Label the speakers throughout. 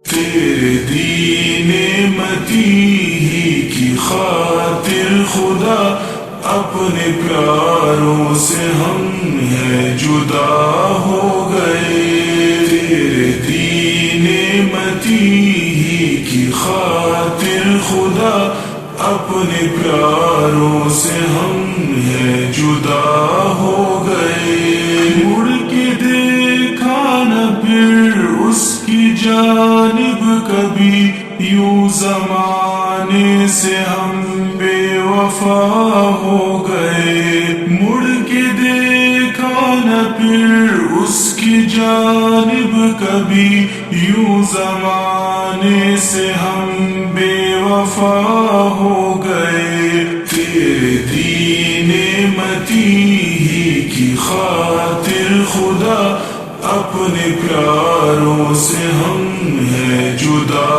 Speaker 1: تیرے دین متی ہی کی خاطر خدا اپنے پیاروں سے ہم ہیں جدا ہو گئے. تیرے دین متی ہی کی خاطر خدا اپنے پیاروں سے ہم ہیں جدا ہو گئے. مڑ کے دیکھا نہ پھر اس کی جانب کبھی، یوں زمانے سے ہم بے وفا ہو گئے. مڑ کے دیکھا نہ پھر اس کی جانب کبھی، یوں زمانے سے ہم بے وفا ہو گئے. تیرے دین متی ہی کی خاطر خدا اپنے پیاروں سے ہم ہیں جدا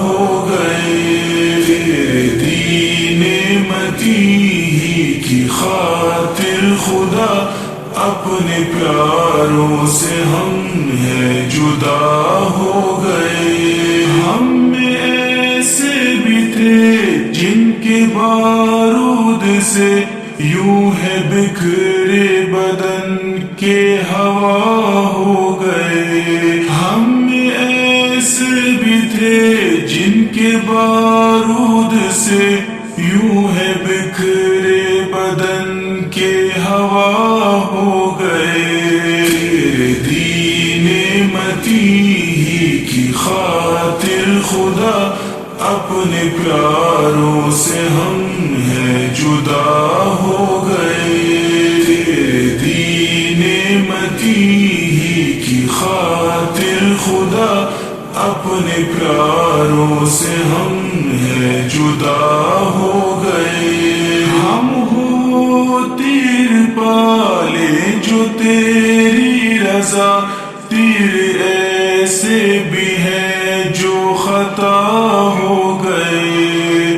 Speaker 1: ہو گئے. تیرے دین متی ہی کی خاطر خدا اپنے پیاروں سے ہم ہیں جدا ہو گئے. ہم میں ایسے بھی تھے جن کے بارود سے یوں ہے بکھرے بدن کے ہوا ہو گئے. ہم میں ایسے بھی تھے جن کے بارود سے یوں ہے بکھرے بدن کے ہوا ہو گئے. تیرے دین متی ہی کی خاطر خدا اپنے پیاروں سے ہم ہیں جدا ہو گئے. تیرے دین متی ہی کی خاطر خدا اپنے پیاروں سے ہم ہیں جدا ہو گئے. ہم ہو تیر پالے جو تیری رضا، تیر ایسے بھی ہیں جو خطا ہو گئے.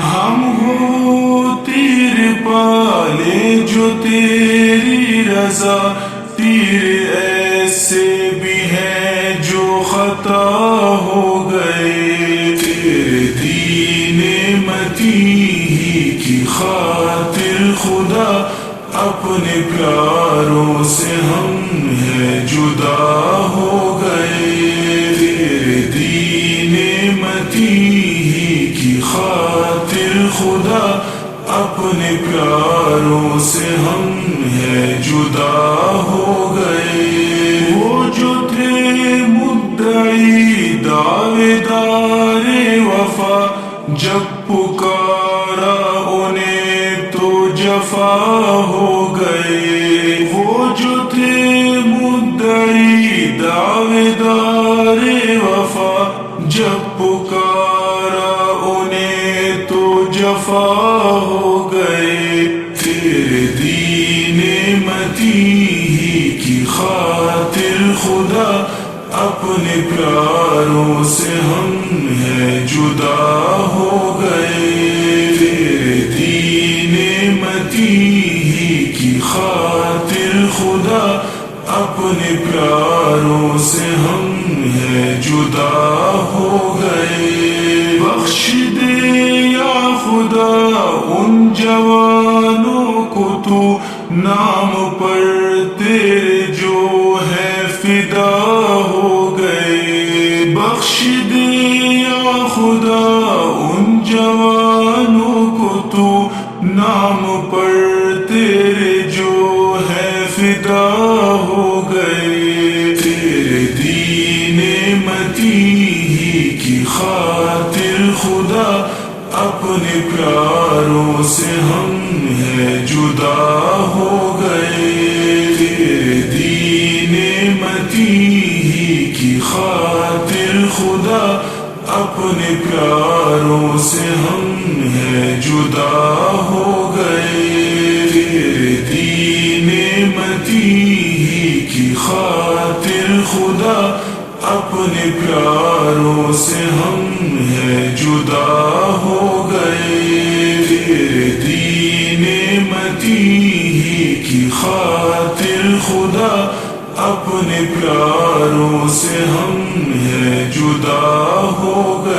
Speaker 1: ہم ہو تیر پالے جو تیری رضا، تیر ایسے بھی ہیں جو خطا ہو گئے. تیرے دین متی ہی کی خاطر خدا اپنے پیاروں سے ہم ہیں جدا ہو گئے. تیرے دین متی ہی کی خاطر خدا اپنے پیاروں سے ہم ہیں جدا ہو گئے. وہ جو تھے مدعی دعوے دار وفا، جب پکارا انہیں تو جفا ہو گئے. وہ جو تھے مدعی دعوے دار وفا، جب پکارا انہیں تو جفا ہو گئے. تیرے دین متی ہی کی خاطر خدا اپنے پیاروں سے ہم ہیں جدا ہو گئے. تیرے دین متی ہی کی خاطر خدا اپنے پیاروں سے ہم ہیں جدا ہو گئے. بخش دے یا خدا ان جوانوں کو تو، نام پر تیرے جو ہے فدا ہو گئے. بخش دے یا خدا ان جوانوں کو تو، نام پر تیرے جو ہے فدا ہو گئے. تیرے دین متی ہی کی خاطر خدا اپنے پیاروں سے ہم ہیں جدا ہو گئے. تیرے دین متی ہی کی خاطر خدا اپنے پیاروں سے ہم ہیں جدا ہو گئے. تیرے دین متی ہی کی خاطر خدا اپنے پیاروں سے ہم ہیں جدا ہو گئے. تیرے دین متی ہی کی خاطر خدا اپنے پیاروں سے ہم ہیں جدا ہو